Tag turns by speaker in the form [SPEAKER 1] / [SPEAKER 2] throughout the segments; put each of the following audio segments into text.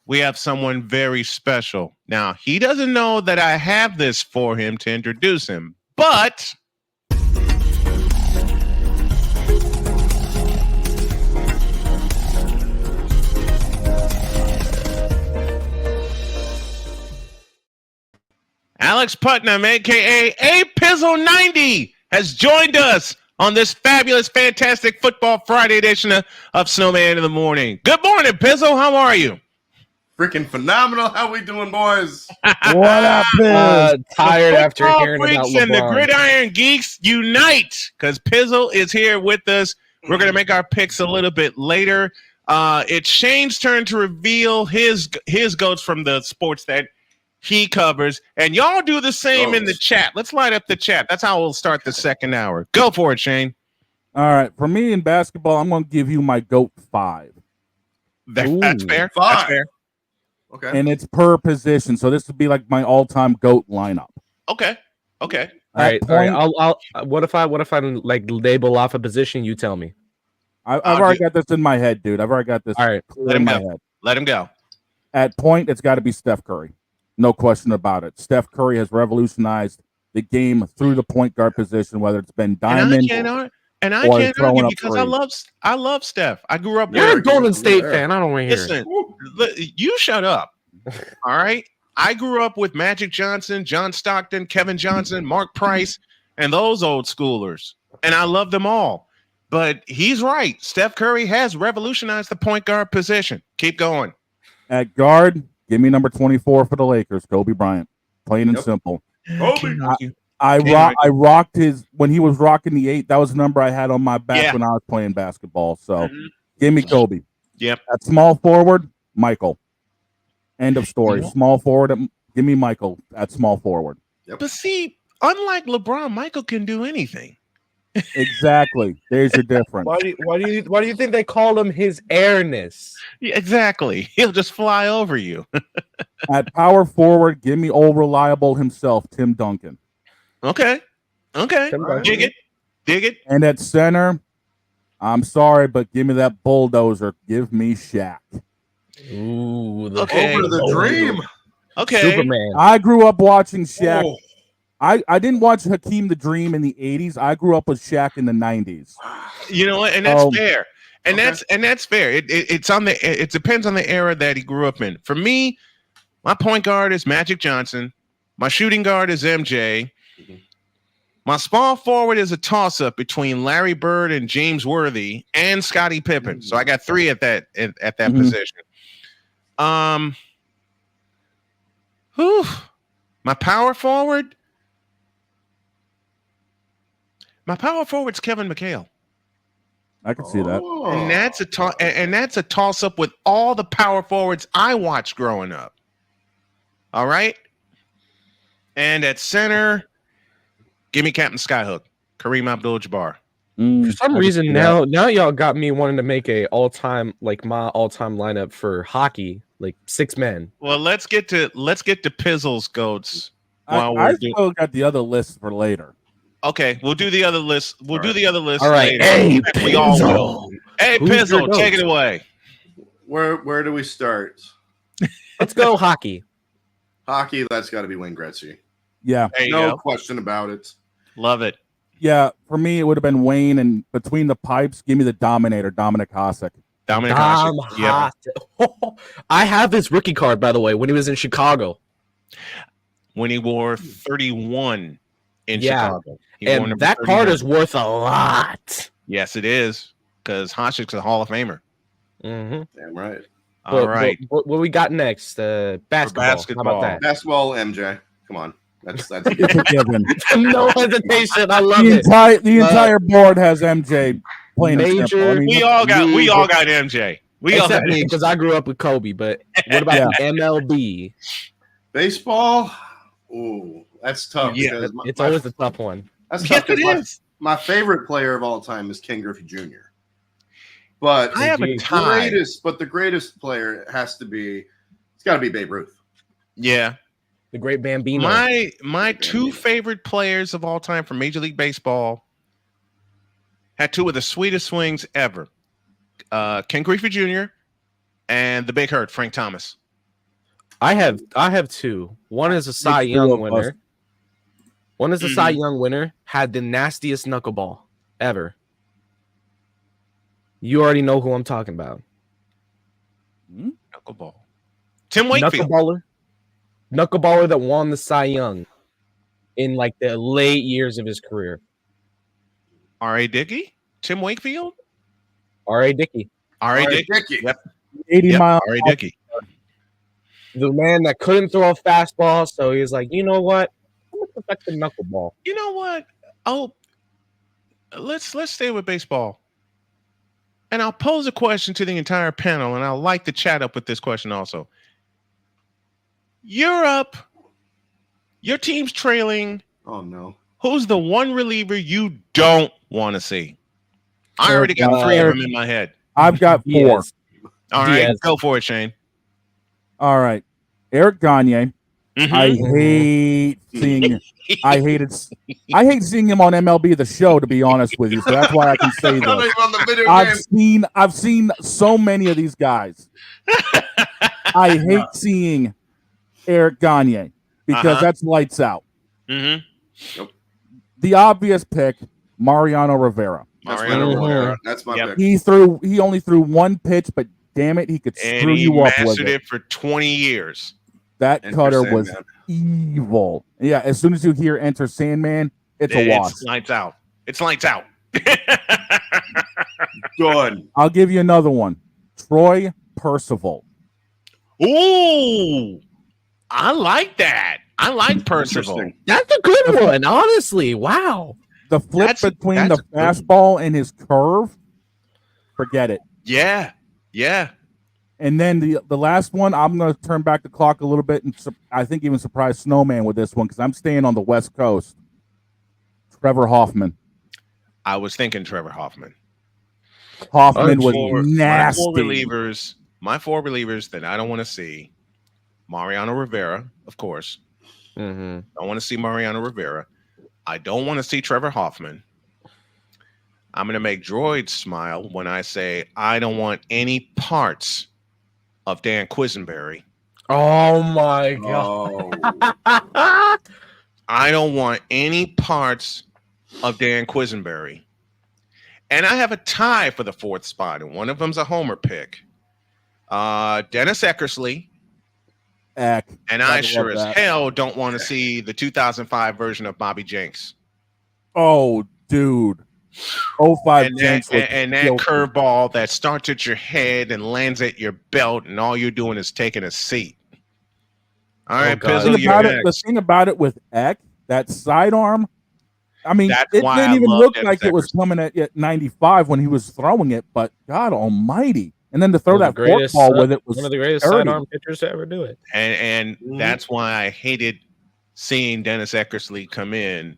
[SPEAKER 1] we have someone very special. Now, he doesn't know that I have this for him to introduce him, but Alex Putnam, a.k.a. APizzle90, has joined us on this fabulous, fantastic Football Friday edition of Snowman in the Morning. Good morning, Pizzle. How are you?
[SPEAKER 2] Freaking phenomenal. How we doing, boys?
[SPEAKER 3] What up, Piz?
[SPEAKER 4] Tired after hearing about
[SPEAKER 1] freaks and the
[SPEAKER 4] LeBron.
[SPEAKER 1] Gridiron Geeks unite, because Pizzle is here with us. We're going to make our picks a little bit later. It's Shane's turn to reveal his goats from the sports that he covers, and y'all do the same in the chat. Let's light up the chat. That's how we'll start the second hour. Go for it, Shane.
[SPEAKER 3] All right, for me in basketball, I'm going to give you my GOAT 5.
[SPEAKER 1] That's fair.
[SPEAKER 2] 5.
[SPEAKER 1] That's fair.
[SPEAKER 2] Okay.
[SPEAKER 3] And it's per position, so this would be like my all-time GOAT lineup.
[SPEAKER 1] Okay.
[SPEAKER 4] All right. I'll what if I like label off a position? You tell me.
[SPEAKER 3] I've already got this in my head, dude. I've already got this.
[SPEAKER 4] All right.
[SPEAKER 1] Let him go. Let him go.
[SPEAKER 3] At point, it's got to be Steph Curry. No question about it. Steph Curry has revolutionized the game through the point guard position, whether it's been diamond
[SPEAKER 1] I can't argue because I love Steph. I grew up.
[SPEAKER 4] You're a Golden State fan. I don't want to hear
[SPEAKER 1] it. You shut up. All right. I grew up with Magic Johnson, John Stockton, Kevin Johnson, Mark Price, and those old schoolers, and I love them all. But he's right. Steph Curry has revolutionized the point guard position. Keep going.
[SPEAKER 3] At guard, give me number 24 for the Lakers, Kobe Bryant. Plain and simple.
[SPEAKER 2] Kobe.
[SPEAKER 3] I rocked his when he was rocking the 8. That was the number I had on my back when I was playing basketball. So give me Kobe.
[SPEAKER 1] Yep.
[SPEAKER 3] At small forward, Michael. End of story. Small forward, give me Michael at small forward.
[SPEAKER 2] Yep.
[SPEAKER 1] But see, unlike LeBron, Michael can do anything.
[SPEAKER 3] Exactly. There's your difference.
[SPEAKER 4] Why do you think they call him his airness?
[SPEAKER 1] Yeah, exactly. He'll just fly over you.
[SPEAKER 3] At power forward, give me old reliable himself, Tim Duncan.
[SPEAKER 1] Okay. Dig it.
[SPEAKER 3] And at center, I'm sorry, but give me that bulldozer. Give me Shaq.
[SPEAKER 4] Ooh,
[SPEAKER 2] Over the dream.
[SPEAKER 1] Okay.
[SPEAKER 4] Superman.
[SPEAKER 3] I grew up watching Shaq.
[SPEAKER 2] Oh.
[SPEAKER 3] I didn't watch Hakeem the Dream in the 80s. I grew up with Shaq in the 90s.
[SPEAKER 1] You know what? And that's fair. And that's fair. It depends on the era that he grew up in. For me, my point guard is Magic Johnson. My shooting guard is MJ. My small forward is a toss-up between Larry Bird and James Worthy and Scottie Pippen. So I got 3 at that position. My power forward. My power forward's Kevin McHale.
[SPEAKER 3] I can see that.
[SPEAKER 1] And that's a toss-up with all the power forwards I watched growing up. All right. And at center, give me Captain Skyhook, Kareem Abdul-Jabbar.
[SPEAKER 4] For some reason now y'all got me wanting to make my all-time lineup for hockey, like 6 men.
[SPEAKER 1] Well, let's get to Pizzle's goats.
[SPEAKER 3] I still got the other list for later.
[SPEAKER 1] Okay, we'll do the other list. We'll do the other list.
[SPEAKER 4] All right.
[SPEAKER 1] Later.
[SPEAKER 4] Hey,
[SPEAKER 1] we all
[SPEAKER 4] Pizzle.
[SPEAKER 1] Hey, Pizzle, take it away.
[SPEAKER 2] Where do we start?
[SPEAKER 4] Let's go hockey.
[SPEAKER 2] Hockey, that's got to be Wayne Gretzky.
[SPEAKER 3] Yeah.
[SPEAKER 2] No question about it.
[SPEAKER 1] Love it.
[SPEAKER 3] Yeah, for me, it would have been Wayne, and between the pipes, give me the Dominator, Dominic Hasek.
[SPEAKER 1] Dominic Hasek. Yeah.
[SPEAKER 4] I have this rookie card, by the way, when he was in Chicago.
[SPEAKER 1] When he wore 31 in Chicago.
[SPEAKER 4] And that card is worth a lot.
[SPEAKER 1] Yes, it is, because Hasek's a Hall of Famer.
[SPEAKER 4] Mm-hmm.
[SPEAKER 2] Damn right.
[SPEAKER 1] All right.
[SPEAKER 4] What we got next? Basketball. How about that?
[SPEAKER 2] Basketball, MJ. Come on. That's
[SPEAKER 3] It's a given.
[SPEAKER 4] No hesitation. I love it.
[SPEAKER 3] The entire board has MJ playing
[SPEAKER 4] major.
[SPEAKER 3] I mean,
[SPEAKER 1] we all got MJ.
[SPEAKER 4] Except me, because I grew up with Kobe. But what about the MLB?
[SPEAKER 2] Baseball? Ooh, that's tough.
[SPEAKER 4] Yeah, it's always a tough one.
[SPEAKER 2] That's tough. My favorite player of all time is Ken Griffey Jr. But
[SPEAKER 1] I have a tie.
[SPEAKER 2] The greatest player has to be. It's got to be Babe Ruth.
[SPEAKER 1] Yeah,
[SPEAKER 4] the great Bambino.
[SPEAKER 1] My 2 favorite players of all time from Major League Baseball had 2 of the sweetest swings ever. Ken Griffey Jr. and the Big Hurt, Frank Thomas.
[SPEAKER 4] I have two. One is a Cy Young winner. One is a Cy Young winner. Had the nastiest knuckleball ever. You already know who I'm talking about.
[SPEAKER 1] Knuckleball. Tim Wakefield.
[SPEAKER 4] Knuckleballer that won the Cy Young in like the late years of his career.
[SPEAKER 1] R.A. Dickey? Tim Wakefield?
[SPEAKER 4] R.A. Dickey.
[SPEAKER 1] R.A. Dickey. Yep.
[SPEAKER 3] 80 miles.
[SPEAKER 1] R.A. Dickey.
[SPEAKER 4] The man that couldn't throw a fastball, so he was like, you know what? I'm gonna perfect the knuckleball.
[SPEAKER 1] You know what? Oh, let's stay with baseball. And I'll pose a question to the entire panel, and I'll like to chat up with this question also. You're up. Your team's trailing.
[SPEAKER 2] Oh, no.
[SPEAKER 1] Who's the one reliever you don't want to see? I already got 3 of them in my head.
[SPEAKER 3] I've got 4.
[SPEAKER 1] All right, go for it, Shane.
[SPEAKER 3] All right. Eric Gagne. I hate seeing I hate seeing him on MLB The Show, to be honest with you. So that's why I can say this. I've seen so many of these guys. I hate seeing Eric Gagne because that's lights out.
[SPEAKER 2] Yep.
[SPEAKER 3] The obvious pick, Mariano Rivera.
[SPEAKER 2] That's my pick.
[SPEAKER 3] He only threw 1 pitch, but damn it, he could screw you up with it.
[SPEAKER 1] He mastered it for 20 years.
[SPEAKER 3] That cutter was evil. Yeah, as soon as you hear Enter Sandman, it's a wash.
[SPEAKER 1] It's lights out. It's lights out.
[SPEAKER 2] Done.
[SPEAKER 3] I'll give you another one. Troy Percival.
[SPEAKER 1] Ooh, I like that. I like Percival.
[SPEAKER 4] That's a good one, honestly. Wow.
[SPEAKER 3] The flip between the fastball and his curve, forget it.
[SPEAKER 1] Yeah.
[SPEAKER 3] And then the last one, I'm going to turn back the clock a little bit and I think even surprise Snowman with this one because I'm staying on the West Coast. Trevor Hoffman.
[SPEAKER 1] I was thinking Trevor Hoffman.
[SPEAKER 3] Hoffman was nasty.
[SPEAKER 1] My four relievers that I don't want to see. Mariano Rivera, of course. I want to see Mariano Rivera. I don't want to see Trevor Hoffman. I'm going to make Droid smile when I say I don't want any parts of Dan Quisenberry.
[SPEAKER 4] Oh my God.
[SPEAKER 1] I don't want any parts of Dan Quisenberry. And I have a tie for the 4th spot, and one of them's a homer pick. Dennis Eckersley. And I sure as hell don't want to see the 2005 version of Bobby Jenks.
[SPEAKER 3] Oh, dude. 05 Jenks.
[SPEAKER 1] And that curveball that starts at your head and lands at your belt, and all you're doing is taking a seat. All right, Pizzle,
[SPEAKER 3] the thing about it with Eck, that sidearm, I mean, it didn't even look like it was coming at 95 when he was throwing it, but God almighty. And then to throw that forkball with it was
[SPEAKER 4] one of the greatest sidearm pitchers to ever do it.
[SPEAKER 1] And that's why I hated seeing Dennis Eckersley come in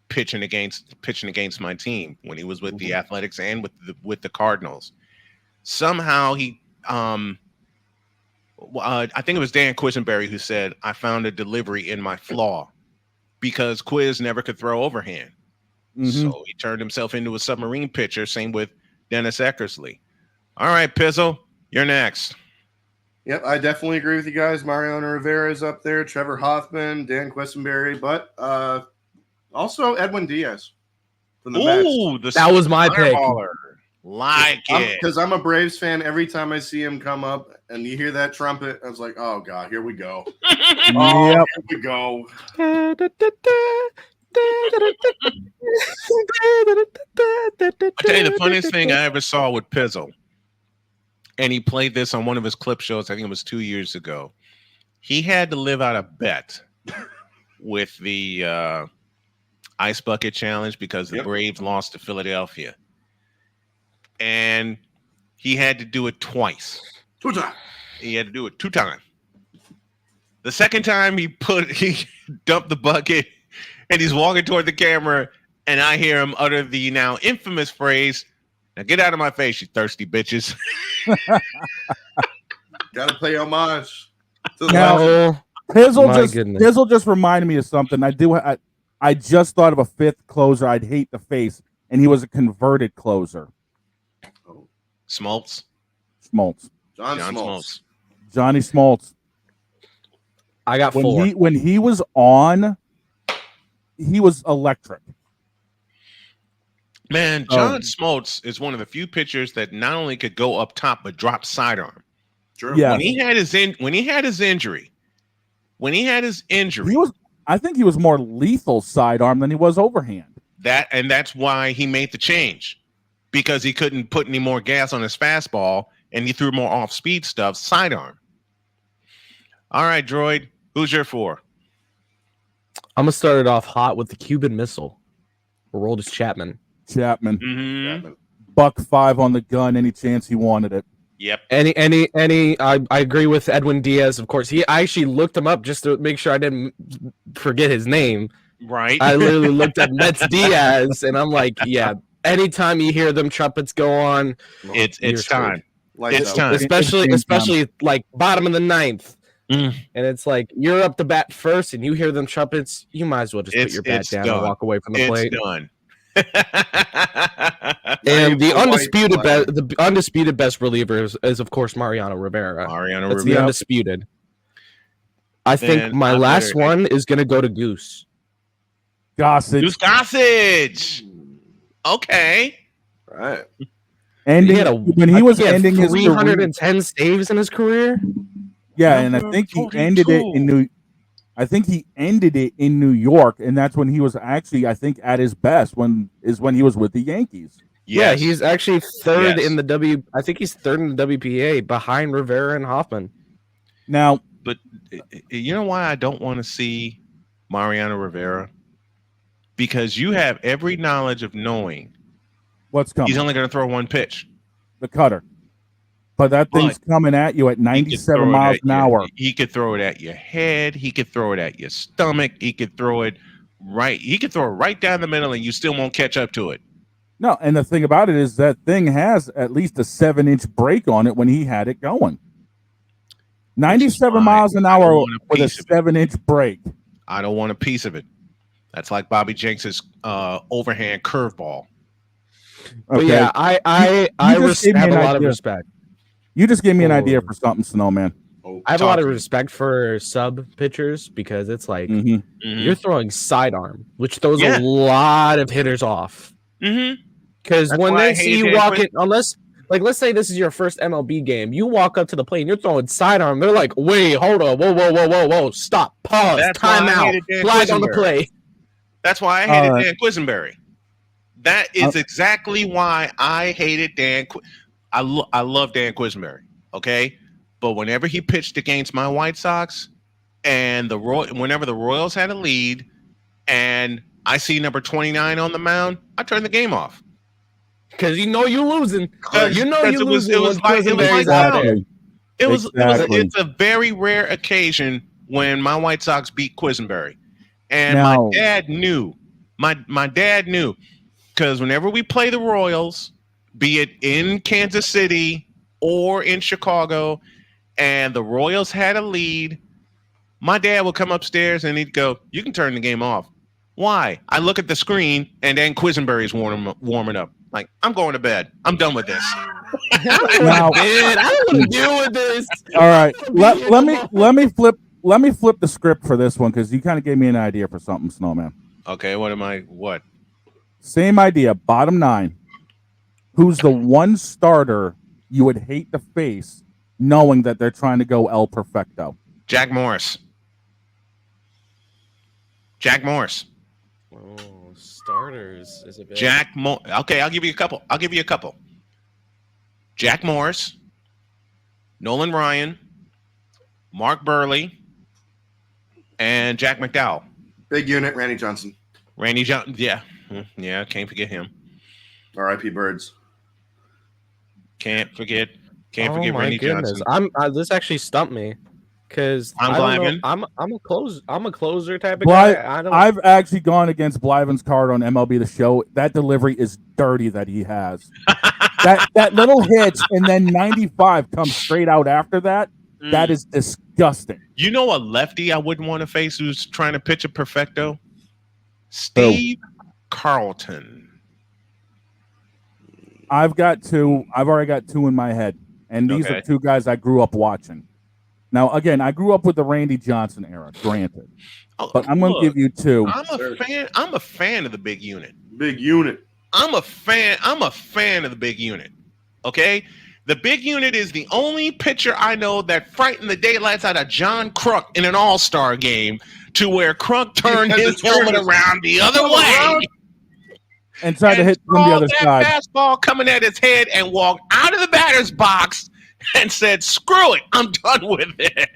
[SPEAKER 1] pitching against my team when he was with the Athletics and with the Cardinals. Somehow he I think it was Dan Quisenberry who said, I found a delivery in my flaw because Quiz never could throw overhand. So he turned himself into a submarine pitcher. Same with Dennis Eckersley. All right, Pizzle, you're next.
[SPEAKER 2] Yep, I definitely agree with you guys. Mariano Rivera is up there, Trevor Hoffman, Dan Quisenberry, but also Edwin Diaz from the Mets.
[SPEAKER 4] That was my pick.
[SPEAKER 1] Like it.
[SPEAKER 2] Because I'm a Braves fan. Every time I see him come up and you hear that trumpet, I was like, oh, God, here we go. Here we go.
[SPEAKER 1] I'll tell you the funniest thing I ever saw with Pizzle. And he played this on one of his clip shows. I think it was 2 years ago. He had to live out a bet with the Ice Bucket Challenge because the Braves lost to Philadelphia. And he had to do it twice.
[SPEAKER 2] 2 times.
[SPEAKER 1] He had to do it 2 times. The second time he dumped the bucket and he's walking toward the camera and I hear him utter the now infamous phrase, now get out of my face, you thirsty bitches.
[SPEAKER 2] Gotta pay homage.
[SPEAKER 3] Now, Pizzle just reminded me of something. I just thought of a 5th closer I'd hate to face, and he was a converted closer.
[SPEAKER 1] Smoltz.
[SPEAKER 2] John Smoltz.
[SPEAKER 3] Johnny Smoltz.
[SPEAKER 4] I got
[SPEAKER 3] when
[SPEAKER 4] 4.
[SPEAKER 3] When he was on, he was electric.
[SPEAKER 1] Man, John Smoltz is one of the few pitchers that not only could go up top but drop sidearm.
[SPEAKER 2] True.
[SPEAKER 3] Yeah.
[SPEAKER 1] When he had his injury,
[SPEAKER 3] he was. I think he was more lethal sidearm than he was overhand.
[SPEAKER 1] That's why he made the change, because he couldn't put any more gas on his fastball and he threw more off-speed stuff sidearm. All right, Droid, who's your 4?
[SPEAKER 4] I'm gonna start it off hot with the Cuban Missile. Aroldis Chapman.
[SPEAKER 1] Mm-hmm.
[SPEAKER 3] $1.05 on the gun. Any chance he wanted it?
[SPEAKER 1] Yep.
[SPEAKER 4] I agree with Edwin Diaz, of course. I actually looked him up just to make sure I didn't forget his name.
[SPEAKER 1] Right.
[SPEAKER 4] I literally looked up Mets Diaz, and I'm like, yeah. Anytime you hear them trumpets go on,
[SPEAKER 1] it's time. It's time.
[SPEAKER 4] Especially like bottom of the 9th.
[SPEAKER 1] Mm.
[SPEAKER 4] And it's like you're up to bat first, and you hear them trumpets. You might as well just put your bat down and walk away from the plate.
[SPEAKER 1] It's done.
[SPEAKER 4] And the undisputed best reliever is of course Mariano Rivera. That's the undisputed. I think my last one is gonna go to Goose.
[SPEAKER 3] Gossage.
[SPEAKER 1] Okay.
[SPEAKER 2] Right.
[SPEAKER 3] When he was ending his
[SPEAKER 4] 310 saves in his career.
[SPEAKER 3] Yeah, and I think he ended it in New York, and that's when he was actually, I think, at his best. When he was with the Yankees.
[SPEAKER 1] Yes.
[SPEAKER 4] Yeah, he's actually third in the I think he's third in the WPA behind Rivera and Hoffman.
[SPEAKER 3] Now,
[SPEAKER 1] but you know why I don't want to see Mariano Rivera? Because you have every knowledge of knowing
[SPEAKER 3] what's coming.
[SPEAKER 1] He's only going to throw one pitch,
[SPEAKER 3] the cutter. But that thing's coming at you at 97 miles an hour.
[SPEAKER 1] He could throw it at your head. He could throw it at your stomach. He could throw it right down the middle, and you still won't catch up to it.
[SPEAKER 3] No, and the thing about it is that thing has at least a 7-inch break on it when he had it going. 97 miles an hour with a 7-inch break.
[SPEAKER 1] I don't want a piece of it. That's like Bobby Jenks's overhand curveball.
[SPEAKER 4] But yeah, I have a lot of respect.
[SPEAKER 3] You just gave me an idea for something, Snowman.
[SPEAKER 4] I have a lot of respect for sub pitchers because it's like you're throwing sidearm, which throws a lot of hitters off. Because when they see you walking, unless like let's say this is your first MLB game, you walk up to the plate and you're throwing sidearm. They're like, wait, hold on, whoa, stop, pause, time out, flag on the play.
[SPEAKER 1] That's why I hated Dan Quisenberry. That is exactly why I hated Dan. I love Dan Quisenberry, okay? But whenever he pitched against my White Sox and whenever the Royals had a lead and I see number 29 on the mound, I turn the game off.
[SPEAKER 4] Because you know you're losing.
[SPEAKER 1] It's a very rare occasion when my White Sox beat Quisenberry. And my dad knew. My dad knew. Because whenever we play the Royals, be it in Kansas City or in Chicago, and the Royals had a lead, my dad would come upstairs and he'd go, "You can turn the game off." Why? I look at the screen and then Quisenberry's warming up. Like, I'm going to bed. I'm done with this.
[SPEAKER 4] I don't want to deal with this.
[SPEAKER 3] All right, let me flip the script for this one because you kind of gave me an idea for something, Snowman.
[SPEAKER 1] Okay, what?
[SPEAKER 3] Same idea. Bottom 9. Who's the one starter you would hate to face, knowing that they're trying to go El Perfecto?
[SPEAKER 1] Jack Morris.
[SPEAKER 4] Oh, starters is a bit.
[SPEAKER 1] Okay, I'll give you a couple. Jack Morris, Nolan Ryan, Mark Burley, and Jack McDowell.
[SPEAKER 2] Big unit, Randy Johnson.
[SPEAKER 1] Yeah, can't forget him.
[SPEAKER 2] R.I.P. Birds.
[SPEAKER 1] Can't forget Randy Johnson.
[SPEAKER 4] This actually stumped me because
[SPEAKER 1] I'm
[SPEAKER 4] a closer type of guy.
[SPEAKER 3] I've actually gone against Blyven's card on MLB The Show. That delivery is dirty that he has. that little hitch and then 95 comes straight out after that. That is disgusting.
[SPEAKER 1] You know a lefty I wouldn't want to face who's trying to pitch a perfecto? Steve Carlton. I've
[SPEAKER 3] already got two in my head, and these are two guys I grew up watching. Now, again, I grew up with the Randy Johnson era, granted. But I'm going to give you two.
[SPEAKER 1] I'm a fan of the big unit.
[SPEAKER 2] Big unit.
[SPEAKER 1] I'm a fan of the big unit. Okay? The big unit is the only pitcher I know that frightened the daylights out of John Kruk in an all-star game to where Kruk turned his helmet around the other way.
[SPEAKER 3] And tried to hit from the other side.
[SPEAKER 1] Fastball coming at his head and walked out of the batter's box and said, "Screw it, I'm done with it."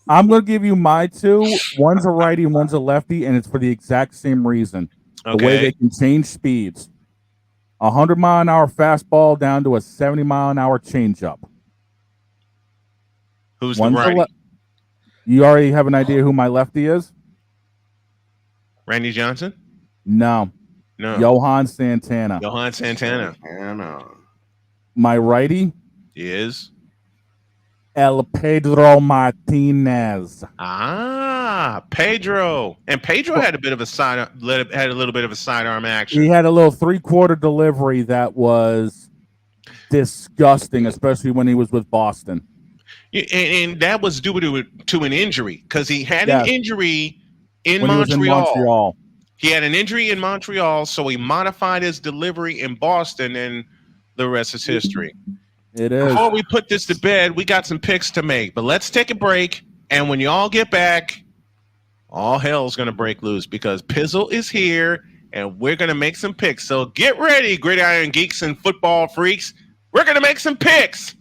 [SPEAKER 3] I'm going to give you my two. One's a righty and one's a lefty, and it's for the exact same reason. The way they can change speeds. 100-mile-an-hour fastball down to a 70-mile-an-hour changeup.
[SPEAKER 1] Who's the righty?
[SPEAKER 3] You already have an idea who my lefty is?
[SPEAKER 1] Randy Johnson?
[SPEAKER 3] No. Johan Santana. My righty
[SPEAKER 1] is
[SPEAKER 3] El Pedro Martinez.
[SPEAKER 1] Pedro. And Pedro had a bit of a little bit of a sidearm action.
[SPEAKER 3] He had a little 3-quarter delivery that was disgusting, especially when he was with Boston.
[SPEAKER 1] And that was due to an injury, because he had an injury in Montreal. He had an injury in Montreal, so he modified his delivery in Boston, and the rest is history.
[SPEAKER 3] It is.
[SPEAKER 1] Before we put this to bed, we got some picks to make, but let's take a break. And when you all get back, all hell's going to break loose, because Pizzle is here and we're going to make some picks. So get ready, Gridiron Geeks and football freaks. We're going to make some picks.